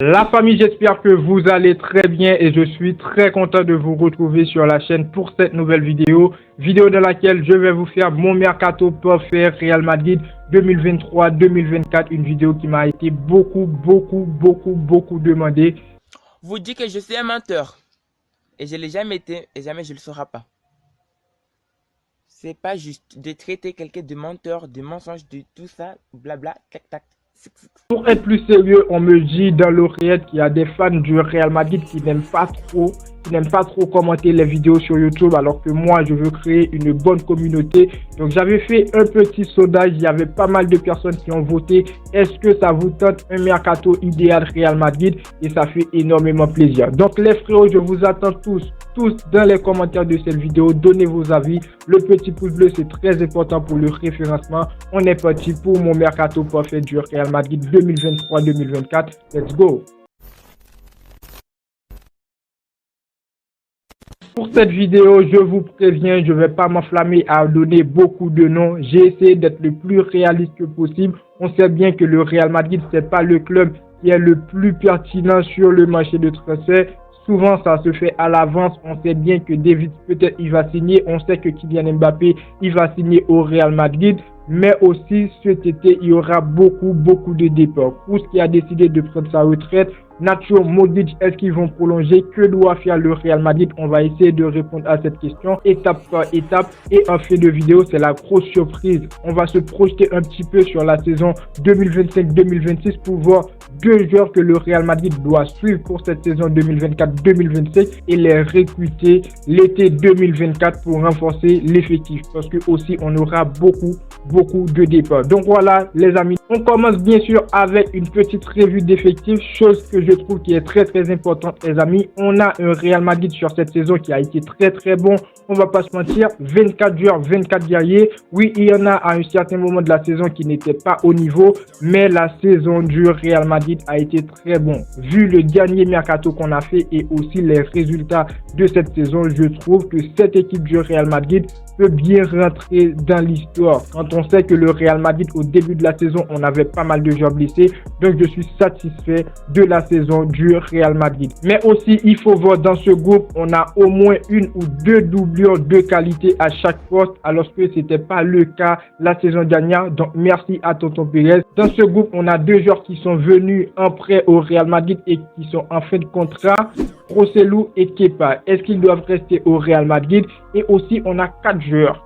La famille, j'espère que vous allez très bien et je suis très content de vous retrouver sur la chaîne pour cette nouvelle vidéo dans laquelle je vais vous faire mon mercato parfait Real Madrid 2023-2024, une vidéo qui m'a été beaucoup demandée. Vous dites que je suis un menteur et je ne l'ai jamais été et jamais je ne le serai pas. C'est pas juste de traiter quelqu'un de menteur, de mensonge, de tout ça, blabla, tac tac. Pour être plus sérieux, on me dit dans l'oreillette qu'il y a des fans du Real Madrid qui n'aiment pas trop commenter les vidéos sur YouTube, alors que moi, je veux créer une bonne communauté. Donc, j'avais fait un petit sondage. Il y avait pas mal de personnes qui ont voté. Est-ce que ça vous tente un mercato idéal Real Madrid? Et ça fait énormément plaisir. Donc, les frérots, je vous attends tous dans les commentaires de cette vidéo. Donnez vos avis. Le petit pouce bleu, c'est très important pour le référencement. On est parti pour mon mercato parfait du Real Madrid 2023-2024. Let's go! Pour cette vidéo, je vous préviens, je ne vais pas m'enflammer à donner beaucoup de noms. J'ai essayé d'être le plus réaliste que possible. On sait bien que le Real Madrid, ce n'est pas le club qui est le plus pertinent sur le marché de transfert. Souvent, ça se fait à l'avance. On sait bien que David, peut-être, il va signer. On sait que Kylian Mbappé, il va signer au Real Madrid. Mais aussi, cet été, il y aura beaucoup de départs. Pour ce qui a décidé de prendre sa retraite, Nacho, Modric, est-ce qu'ils vont prolonger? Que doit faire le Real Madrid? On va essayer de répondre à cette question étape par étape. Et en fin de vidéo, c'est la grosse surprise. On va se projeter un petit peu sur la saison 2025-2026 pour voir deux joueurs que le Real Madrid doit suivre pour cette saison 2024-2025 et les recruter l'été 2024 pour renforcer l'effectif. Parce que aussi, on aura beaucoup de départs. Donc voilà, les amis, on commence bien sûr avec une petite revue d'effectifs, chose que je trouve qui est très importante, les amis. On a un Real Madrid sur cette saison qui a été très bon. On va pas se mentir, 24 joueurs, 24 guerriers. Oui, il y en a à un certain moment de la saison qui n'étaient pas au niveau, mais la saison du Real Madrid a été très bon. Vu le dernier mercato qu'on a fait et aussi les résultats de cette saison, je trouve que cette équipe du Real Madrid peut bien rentrer dans l'histoire. Quand on sait que le Real Madrid, au début de la saison, on avait pas mal de joueurs blessés. Donc, je suis satisfait de la saison du Real Madrid. Mais aussi, il faut voir dans ce groupe, on a au moins une ou deux doublures de qualité à chaque poste, alors que c'était pas le cas la saison dernière. Donc, merci à Tonton Pérez. Dans ce groupe, on a deux joueurs qui sont venus en prêt au Real Madrid et qui sont en fin de contrat. Rosselló et Kepa. Est-ce qu'ils doivent rester au Real Madrid? Et aussi, on a quatre joueurs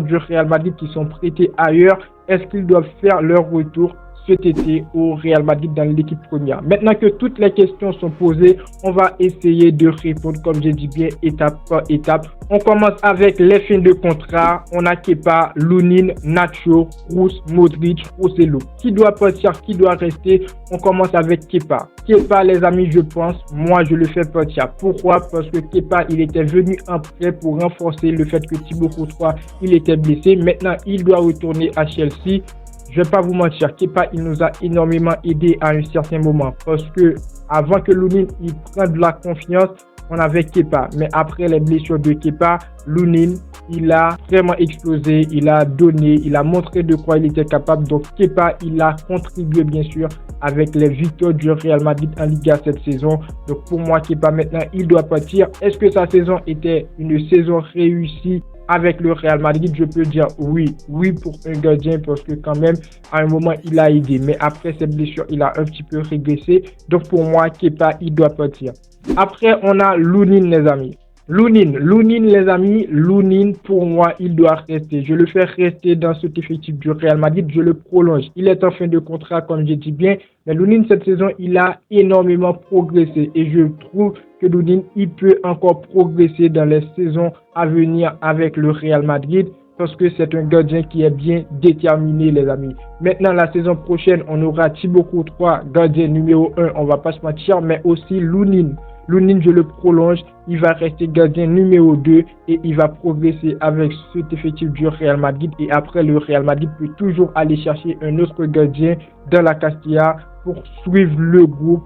du Real Madrid qui sont prêtés ailleurs. Est-ce qu'ils doivent faire leur retour cet été au Real Madrid dans l'équipe première? Maintenant que toutes les questions sont posées, on va essayer de répondre, comme j'ai dit bien, étape par étape. On commence avec les fins de contrat. On a Kepa, Lunin, Nacho, Kroos, Modric, Rosselló. Qui doit partir, qui doit rester? On commence avec Kepa. Kepa, les amis, je pense, moi, je le fais partir. Pourquoi? Parce que Kepa, il était venu en prêt pour renforcer le fait que Thibaut Courtois, il était blessé. Maintenant, il doit retourner à Chelsea. Je ne vais pas vous mentir, Kepa, il nous a énormément aidé à un certain moment. Parce que avant que Lunin il prenne de la confiance, on avait Kepa. Mais après les blessures de Kepa, Lunin, il a vraiment explosé, il a donné, il a montré de quoi il était capable. Donc Kepa, il a contribué bien sûr avec les victoires du Real Madrid en Liga cette saison. Donc pour moi, Kepa maintenant, il doit partir. Est-ce que sa saison était une saison réussie avec le Real Madrid? Je peux dire oui pour un gardien, parce que quand même à un moment il a aidé, mais après ses blessures il a un petit peu régressé. Donc pour moi, Kepa, il doit partir. Après on a Lunin, les amis. Lunin, les amis, Lunin, pour moi, il doit rester. Je le fais rester dans cet effectif du Real Madrid. Je le prolonge. Il est en fin de contrat, comme je dis bien. Mais Lunin, cette saison, il a énormément progressé. Et je trouve que Lunin, il peut encore progresser dans les saisons à venir avec le Real Madrid, parce que c'est un gardien qui est bien déterminé, les amis. Maintenant, la saison prochaine, on aura Thibaut Courtois, gardien numéro 1, on va pas se mentir, mais aussi Lunin. Lunin, je le prolonge, il va rester gardien numéro 2 et il va progresser avec cet effectif du Real Madrid. Et après, le Real Madrid peut toujours aller chercher un autre gardien dans la Castilla pour suivre le groupe,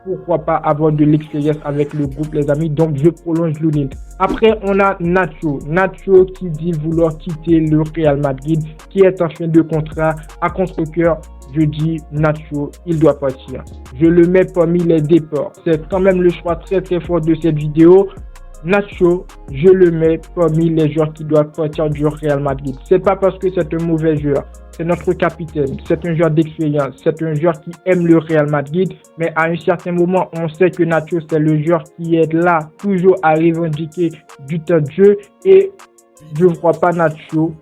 pourquoi pas avoir de l'expérience avec le groupe, les amis. Donc, je prolonge Lunin. Après, on a Nacho. Nacho qui dit vouloir quitter le Real Madrid, qui est en fin de contrat à contre-cœur. je dis Nacho, il doit partir. Je le mets parmi les départs. C'est quand même le choix très très fort de cette vidéo. Nacho, je le mets parmi les joueurs qui doivent partir du Real Madrid. C'est pas parce que c'est un mauvais joueur. C'est notre capitaine. C'est un joueur d'expérience. C'est un joueur qui aime le Real Madrid. Mais à un certain moment, on sait que Nacho, c'est le joueur qui est là, toujours à revendiquer du temps de jeu. Et je ne vois pas Nacho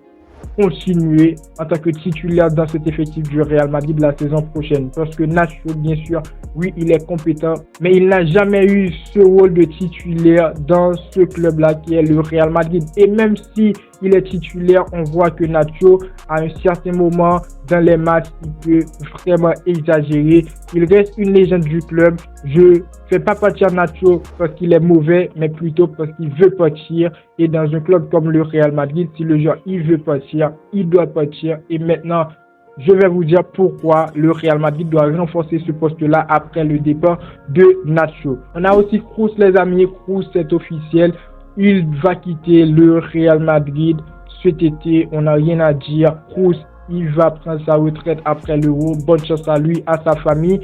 continuer en tant que titulaire dans cet effectif du Real Madrid la saison prochaine. Parce que Nacho, bien sûr, oui, il est compétent, mais il n'a jamais eu ce rôle de titulaire dans ce club-là qui est le Real Madrid. Et même si il est titulaire, on voit que Nacho, à un certain moment dans les matchs, il peut vraiment exagérer. Il reste une légende du club. Je ne fais pas partir Nacho parce qu'il est mauvais, mais plutôt parce qu'il veut partir. Et dans un club comme le Real Madrid, si le joueur il veut partir, il doit partir. Et maintenant, je vais vous dire pourquoi le Real Madrid doit renforcer ce poste-là après le départ de Nacho. On a aussi Kroos, les amis. Kroos, c'est officiel. Il va quitter le Real Madrid cet été. On n'a rien à dire. Kroos, il va prendre sa retraite après l'Euro. Bonne chance à lui, à sa famille.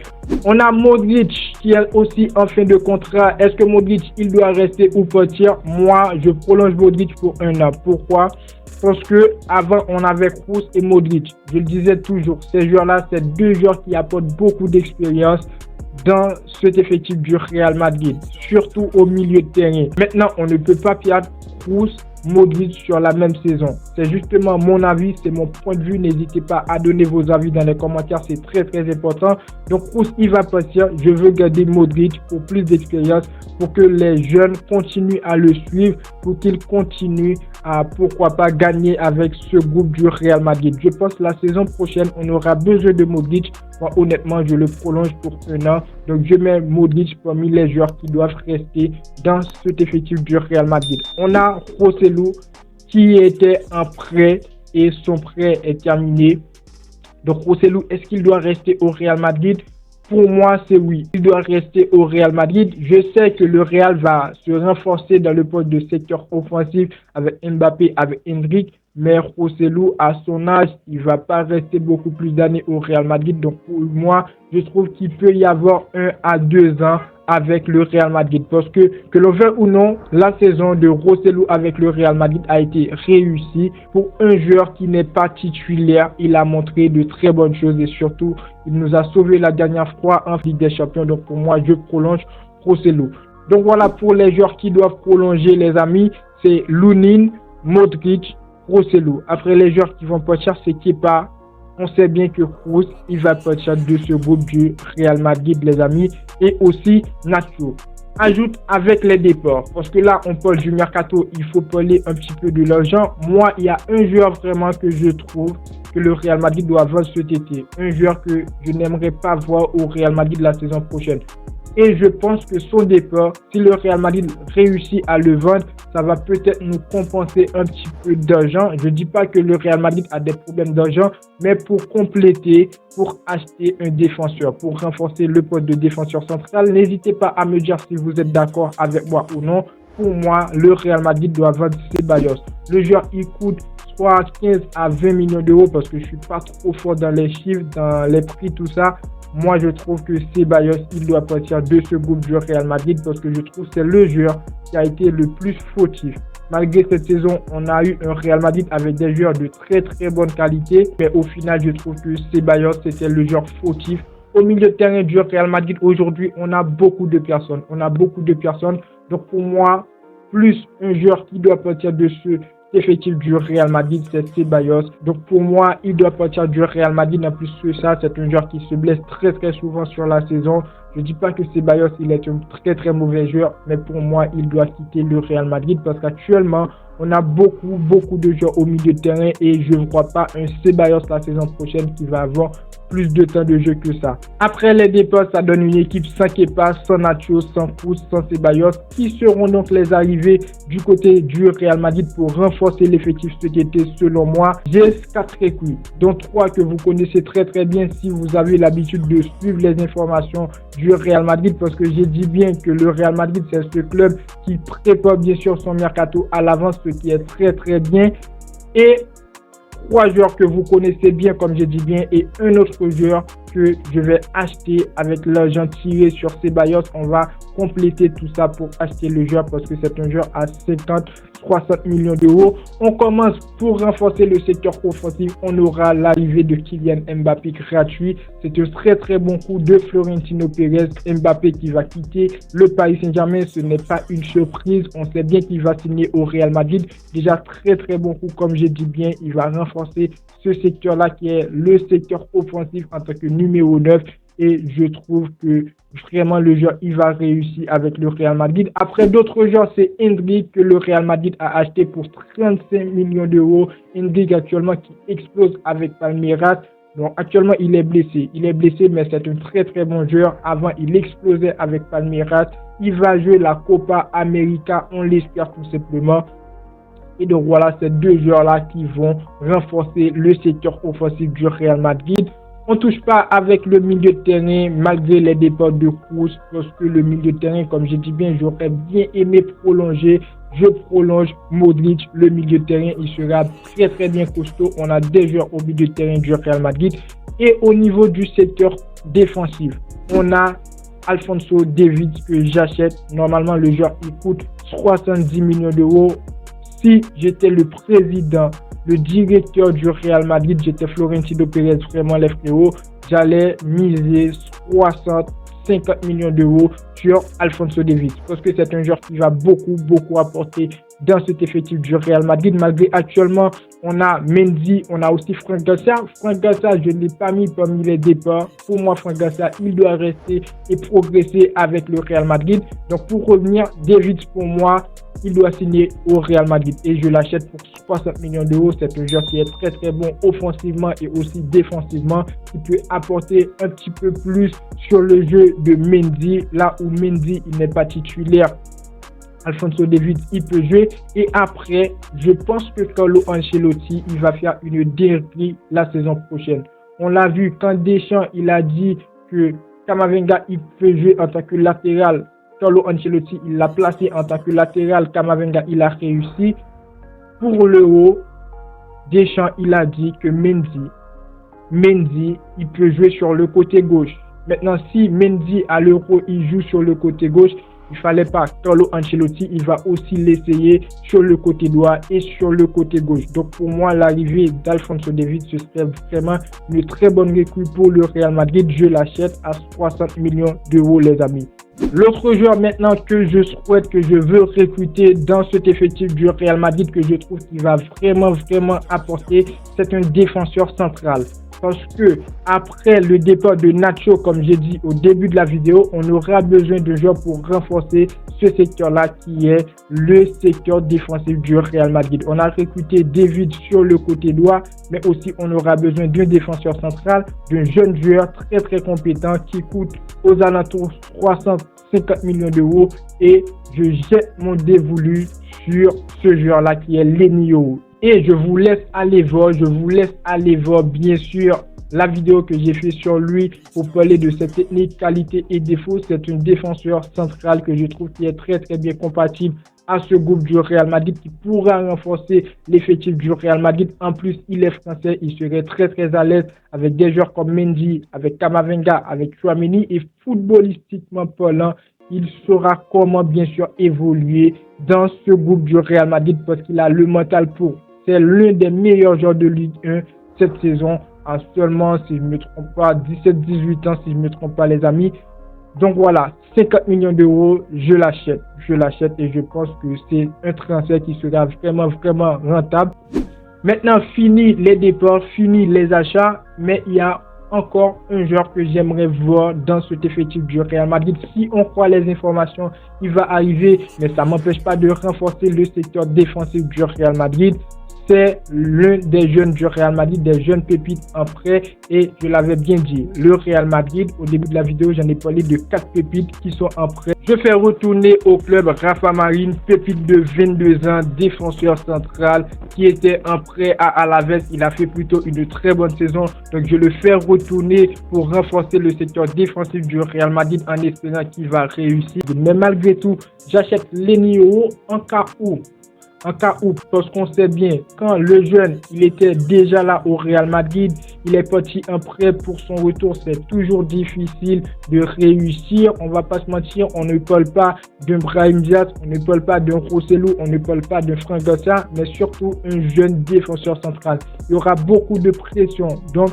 On a Modric qui est aussi en fin de contrat. Est-ce que Modric, il doit rester ou partir? Moi, je prolonge Modric pour 1 an. Pourquoi? Parce que avant on avait Kroos et Modric. Je le disais toujours, ces joueurs-là, c'est deux joueurs qui apportent beaucoup d'expérience dans cet effectif du Real Madrid, surtout au milieu de terrain. Maintenant, on ne peut pas perdre Kroos, Modric sur la même saison. C'est justement mon avis, c'est mon point de vue. N'hésitez pas à donner vos avis dans les commentaires, c'est très très important. Donc Kroos, il va partir. Je veux garder Modric pour plus d'expérience, pour que les jeunes continuent à le suivre, pour qu'ils continuent à, pourquoi pas, gagner avec ce groupe du Real Madrid. Je pense que la saison prochaine, on aura besoin de Modric. Moi, honnêtement, je le prolonge pour 1 an. Donc, je mets Modric parmi les joueurs qui doivent rester dans cet effectif du Real Madrid. On a Joselu qui était en prêt et son prêt est terminé. Donc, Joselu, est-ce qu'il doit rester au Real Madrid? Pour moi, c'est oui. Il doit rester au Real Madrid. Je sais que le Real va se renforcer dans le poste de secteur offensif avec Mbappé, avec Endrick. Mais Joselu, à son âge, il ne va pas rester beaucoup plus d'années au Real Madrid. Donc pour moi, je trouve qu'il peut y avoir 1 à 2 ans avec le Real Madrid. Parce que l'on veut ou non, la saison de Joselu avec le Real Madrid a été réussie. Pour un joueur qui n'est pas titulaire, il a montré de très bonnes choses et surtout, il nous a sauvé la dernière fois en Ligue des Champions. Donc pour moi, je prolonge Joselu. Donc voilà pour les joueurs qui doivent prolonger, les amis. C'est Lunin, Modric, Joselu. Après les joueurs qui vont partir, c'est Kepa. On sait bien que Kroos, il va partir de ce groupe du Real Madrid, les amis. Et aussi Nacho. Ajoute avec les départs. Parce que là, on parle du mercato. Il faut parler un petit peu de l'argent. Moi, il y a un joueur vraiment que je trouve que le Real Madrid doit vendre cet été. Un joueur que je n'aimerais pas voir au Real Madrid la saison prochaine. Et je pense que son départ, si le Real Madrid réussit à le vendre, ça va peut-être nous compenser un petit peu d'argent. Je ne dis pas que le Real Madrid a des problèmes d'argent, mais pour compléter, pour acheter un défenseur, pour renforcer le poste de défenseur central, n'hésitez pas à me dire si vous êtes d'accord avec moi ou non. Pour moi, le Real Madrid doit vendre Ceballos. Le joueur, il coûte soit 15 à 20 millions d'euros parce que je ne suis pas trop fort dans les chiffres, dans les prix, tout ça. Moi, je trouve que Ceballos, il doit partir de ce groupe du Real Madrid parce que je trouve que c'est le joueur qui a été le plus fautif. Malgré cette saison, on a eu un Real Madrid avec des joueurs de très très bonne qualité. Mais au final, je trouve que Ceballos, c'était le joueur fautif. Au milieu de terrain du Real Madrid, aujourd'hui, on a beaucoup de personnes. Donc pour moi, plus un joueur qui doit partir de ce effectif du Real Madrid, c'est Ceballos. Donc pour moi, il doit partir du Real Madrid. En plus que ça, c'est un joueur qui se blesse très très souvent sur la saison. Je ne dis pas que Ceballos, il est un très très mauvais joueur, mais pour moi, il doit quitter le Real Madrid parce qu'actuellement, on a beaucoup de joueurs au milieu de terrain et je ne vois pas un Ceballos la saison prochaine qui va avoir plus de temps de jeu que ça. Après les départs, ça donne une équipe sans Kepa, sans Nacho, sans Kroos, sans Ceballos. Qui seront donc les arrivées du côté du Real Madrid pour renforcer l'effectif cet été selon moi? J'ai 4 recrues, dont 3 que vous connaissez très très bien si vous avez l'habitude de suivre les informations du Real Madrid parce que j'ai dit bien que le Real Madrid c'est ce club qui prépare bien sûr son mercato à l'avance, ce qui est très très bien. Et 3 joueurs que vous connaissez bien, comme je dis bien, et un autre joueur que je vais acheter avec l'argent tiré sur Ceballos. On va compléter tout ça pour acheter le joueur parce que c'est un joueur à 60 millions d'euros. On commence pour renforcer le secteur offensif. On aura l'arrivée de Kylian Mbappé gratuit. C'est un très très bon coup de Florentino Pérez. Mbappé qui va quitter le Paris Saint-Germain. Ce n'est pas une surprise. On sait bien qu'il va signer au Real Madrid. Déjà très très bon coup, comme je dis bien. Il va renforcer ce secteur-là qui est le secteur offensif en tant que numéro 9. Et je trouve que vraiment le joueur, il va réussir avec le Real Madrid. Après d'autres joueurs, c'est Endrick que le Real Madrid a acheté pour 35 millions d'euros. Endrick actuellement qui explose avec Palmeiras. Donc actuellement, il est blessé. Il est blessé, mais c'est un très très bon joueur. Avant, il explosait avec Palmeiras. Il va jouer la Copa América, on l'espère tout simplement. Et donc voilà, ces deux joueurs-là qui vont renforcer le secteur offensif du Real Madrid. On ne touche pas avec le milieu de terrain malgré les départs de Kroos parce que le milieu de terrain, comme je dis bien, j'aurais bien aimé prolonger. Je prolonge Modric, le milieu de terrain, il sera très très bien costaud. On a des joueurs au milieu de terrain du Real Madrid. Et au niveau du secteur défensif, on a Alphonso Davies que j'achète. Normalement, le joueur, il coûte 70 millions d'euros. Si j'étais le président, le directeur du Real Madrid, j'étais Florentino Pérez, vraiment les frérots, j'allais miser 50 millions d'euros sur Alphonso Davies. Parce que c'est un joueur qui va beaucoup apporter dans cet effectif du Real Madrid. Malgré actuellement, on a Mendy, on a aussi Franck Garcia. Franck Garcia, je ne l'ai pas mis parmi les départs. Pour moi, Franck Garcia, il doit rester et progresser avec le Real Madrid. Donc, pour revenir, Davies, pour moi, il doit signer au Real Madrid et je l'achète pour 60 millions d'euros. C'est un joueur qui est très très bon offensivement et aussi défensivement, qui peut apporter un petit peu plus sur le jeu de Mendy. Là où Mendy, il n'est pas titulaire, Alphonso Davies, il peut jouer. Et après, je pense que Carlo Ancelotti, il va faire une dinguerie la saison prochaine. On l'a vu quand Deschamps, il a dit que Camavinga, il peut jouer en tant que latéral. Carlo Ancelotti, il l'a placé en tant que latéral. Camavinga, il a réussi. Pour l'Euro, Deschamps, il a dit que Mendy, il peut jouer sur le côté gauche. Maintenant, si Mendy à l'Euro, il joue sur le côté gauche, il ne fallait pas. Carlo Ancelotti, il va aussi l'essayer sur le côté droit et sur le côté gauche. Donc, pour moi, l'arrivée d'Alphonso Davies, ce serait vraiment une très bonne recrue pour le Real Madrid. Je l'achète à 60 millions d'euros, les amis. L'autre joueur maintenant que je souhaite, que je veux recruter dans cet effectif du Real Madrid, que je trouve qu'il va vraiment apporter, c'est un défenseur central. Parce que après le départ de Nacho, comme j'ai dit au début de la vidéo, on aura besoin de joueurs pour renforcer ce secteur-là qui est le secteur défensif du Real Madrid. On a recruté David sur le côté droit, mais aussi on aura besoin d'un défenseur central, d'un jeune joueur très compétent qui coûte aux alentours 350 millions d'euros et je jette mon dévolu sur ce joueur-là qui est Lenio. Et je vous laisse aller voir, bien sûr la vidéo que j'ai fait sur lui pour parler de ses techniques, qualités et défauts. C'est un défenseur central que je trouve qui est très bien compatible à ce groupe du Real Madrid qui pourra renforcer l'effectif du Real Madrid. En plus, il est français, il serait très à l'aise avec des joueurs comme Mendy, avec Camavinga, avec Tchouaméni et footballistiquement parlant, il saura comment bien sûr évoluer dans ce groupe du Real Madrid parce qu'il a le mental pour. C'est l'un des meilleurs joueurs de Ligue 1 cette saison, à seulement, si je ne me trompe pas, 17-18 ans, si je ne me trompe pas les amis. Donc voilà, 50 millions d'euros, je l'achète et je pense que c'est un transfert qui sera vraiment rentable. Maintenant, fini les départs, fini les achats, mais il y a encore un joueur que j'aimerais voir dans cet effectif du Real Madrid. Si on croit les informations, il va arriver, mais ça ne m'empêche pas de renforcer le secteur défensif du Real Madrid. C'est l'un des jeunes du Real Madrid, des jeunes pépites en prêt et je l'avais bien dit, le Real Madrid, au début de la vidéo, j'en ai parlé de 4 pépites qui sont en prêt. Je fais retourner au club Rafa Marín, pépite de 22 ans, défenseur central qui était en prêt à Alaves. Il a fait plutôt une très bonne saison, donc je le fais retourner pour renforcer le secteur défensif du Real Madrid en espérant qu'il va réussir. Mais malgré tout, j'achète Lenio en cas où En cas où, parce qu'on sait bien, quand le jeune, il était déjà là au Real Madrid, il est parti en prêt pour son retour, c'est toujours difficile de réussir. On va pas se mentir, on ne parle pas d'un Brahim Diaz, on ne parle pas d'un Rosselló, on ne parle pas d'un Franck Garcia, mais surtout un jeune défenseur central. Il y aura beaucoup de pression. Donc,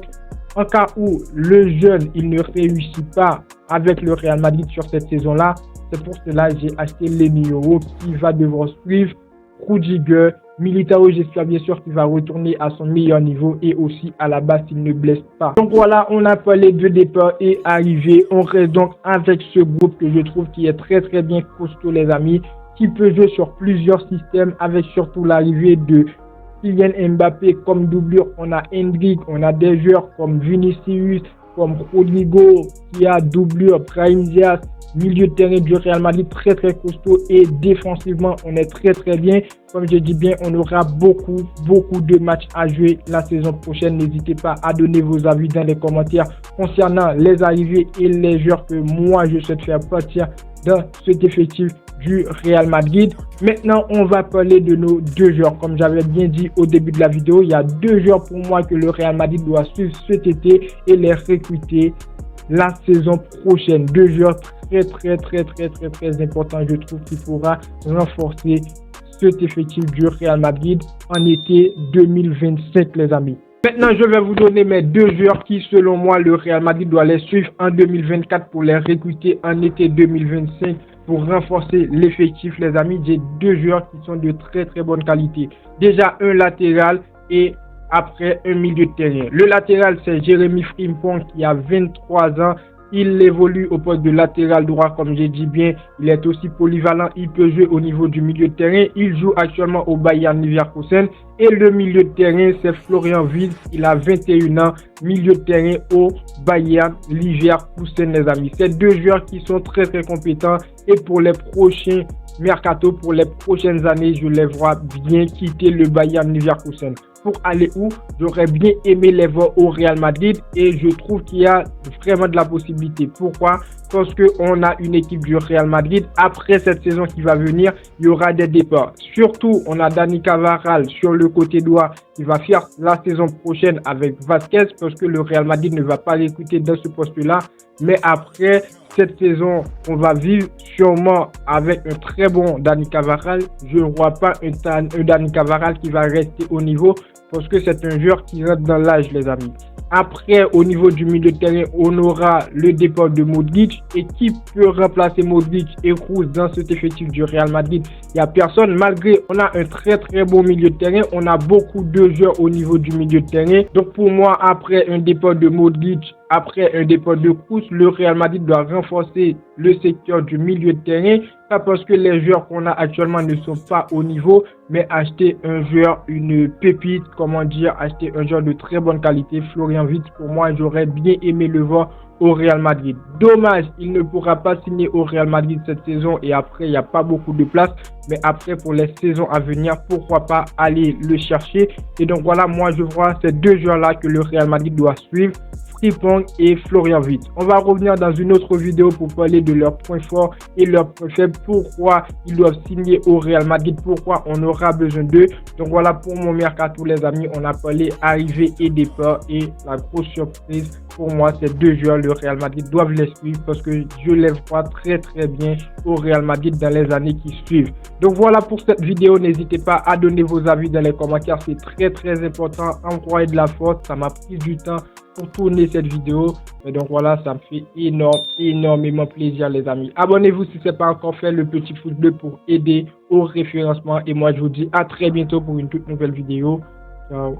en cas où le jeune, il ne réussit pas avec le Real Madrid sur cette saison-là, c'est pour cela que j'ai acheté les numéros qui va devoir suivre. Rudiger, Militao, j'espère bien sûr qu'il va retourner à son meilleur niveau et aussi à la base s'il ne blesse pas. Donc voilà, on a parlé de départ et arrivée. On reste donc avec ce groupe que je trouve qui est très très bien costaud les amis, qui peut jouer sur plusieurs systèmes avec surtout l'arrivée de Kylian Mbappé comme doublure. On a Hendrick, on a des joueurs comme Vinicius, comme Rodrigo qui a doublure, Brahim Diaz. Milieu de terrain du Real Madrid très très costaud et défensivement on est très très bien. Comme je dis bien, on aura beaucoup de matchs à jouer la saison prochaine. N'hésitez pas à donner vos avis dans les commentaires concernant les arrivées et les joueurs que moi je souhaite faire partir dans cet effectif du Real Madrid. Maintenant, on va parler de nos deux joueurs. Comme j'avais bien dit au début de la vidéo, il y a deux joueurs pour moi que le Real Madrid doit suivre cet été et les recruter la saison prochaine. Deux joueurs très importants, je trouve, qui pourra renforcer cet effectif du Real Madrid en été 2025, les amis. Maintenant, je vais vous donner mes deux joueurs qui, selon moi, le Real Madrid doit les suivre en 2024 pour les recruter en été 2025 pour renforcer l'effectif, les amis. J'ai deux joueurs qui sont de très bonne qualité. Déjà, un latéral et après un milieu de terrain. Le latéral, c'est Jérémy Frimpong qui a 23 ans. Il évolue au poste de latéral droit, comme j'ai dit bien. Il est aussi polyvalent. Il peut jouer au niveau du milieu de terrain. Il joue actuellement au Bayern Leverkusen. Et le milieu de terrain, c'est Florian Wirtz. Il a 21 ans. Milieu de terrain au Bayern Leverkusen, les amis. C'est deux joueurs qui sont très compétents. Et pour les prochains mercato, pour les prochaines années, je les vois bien quitter le Bayern Leverkusen. Pour aller où? J'aurais bien aimé les voir au Real Madrid et je trouve qu'il y a vraiment de la possibilité. Pourquoi? Parce qu'on a une équipe du Real Madrid. Après cette saison qui va venir, il y aura des départs. Surtout, on a Dani Carvajal sur le côté droit qui va faire la saison prochaine avec Vasquez parce que le Real Madrid ne va pas recruter dans ce poste-là. Mais après cette saison, on va vivre sûrement avec un très bon Dani Carvajal. Je ne vois pas un Dani Carvajal qui va rester au niveau parce que c'est un joueur qui rentre dans l'âge, les amis. Après, au niveau du milieu de terrain, on aura le départ de Modric. Et qui peut remplacer Modric et Kroos dans cet effectif du Real Madrid? Il n'y a personne. Malgré, on a un très bon milieu de terrain. On a beaucoup de joueurs au niveau du milieu de terrain. Donc pour moi, après un départ de Modric, après un départ de Kroos, le Real Madrid doit renforcer le secteur du milieu de terrain. Pas parce que les joueurs qu'on a actuellement ne sont pas au niveau, mais acheter un joueur, une pépite, comment dire, acheter un joueur de très bonne qualité. Florian Wirtz, pour moi, j'aurais bien aimé le voir au Real Madrid. Dommage, il ne pourra pas signer au Real Madrid cette saison et après, il n'y a pas beaucoup de place. Mais après, pour les saisons à venir, pourquoi pas aller le chercher. Et donc voilà, moi, je vois ces deux joueurs-là que le Real Madrid doit suivre. Frimpong et Florian Wirtz. On va revenir dans une autre vidéo pour parler de leurs points forts et leurs points faibles, pourquoi ils doivent signer au Real Madrid, pourquoi on aura besoin d'eux. Donc voilà pour mon mercato, les amis, on a parlé arrivée et départ et la grosse surprise pour moi, ces deux joueurs, le Real Madrid doivent les suivre parce que je les vois très bien au Real Madrid dans les années qui suivent. Donc voilà pour cette vidéo, n'hésitez pas à donner vos avis dans les commentaires, c'est très important, envoyez de la force, ça m'a pris du temps pour tourner cette vidéo. Et donc voilà, ça me fait énormément plaisir, les amis. Abonnez-vous si ce n'est pas encore fait, le petit pouce bleu pour aider au référencement. Et moi, je vous dis à très bientôt pour une toute nouvelle vidéo. Ciao.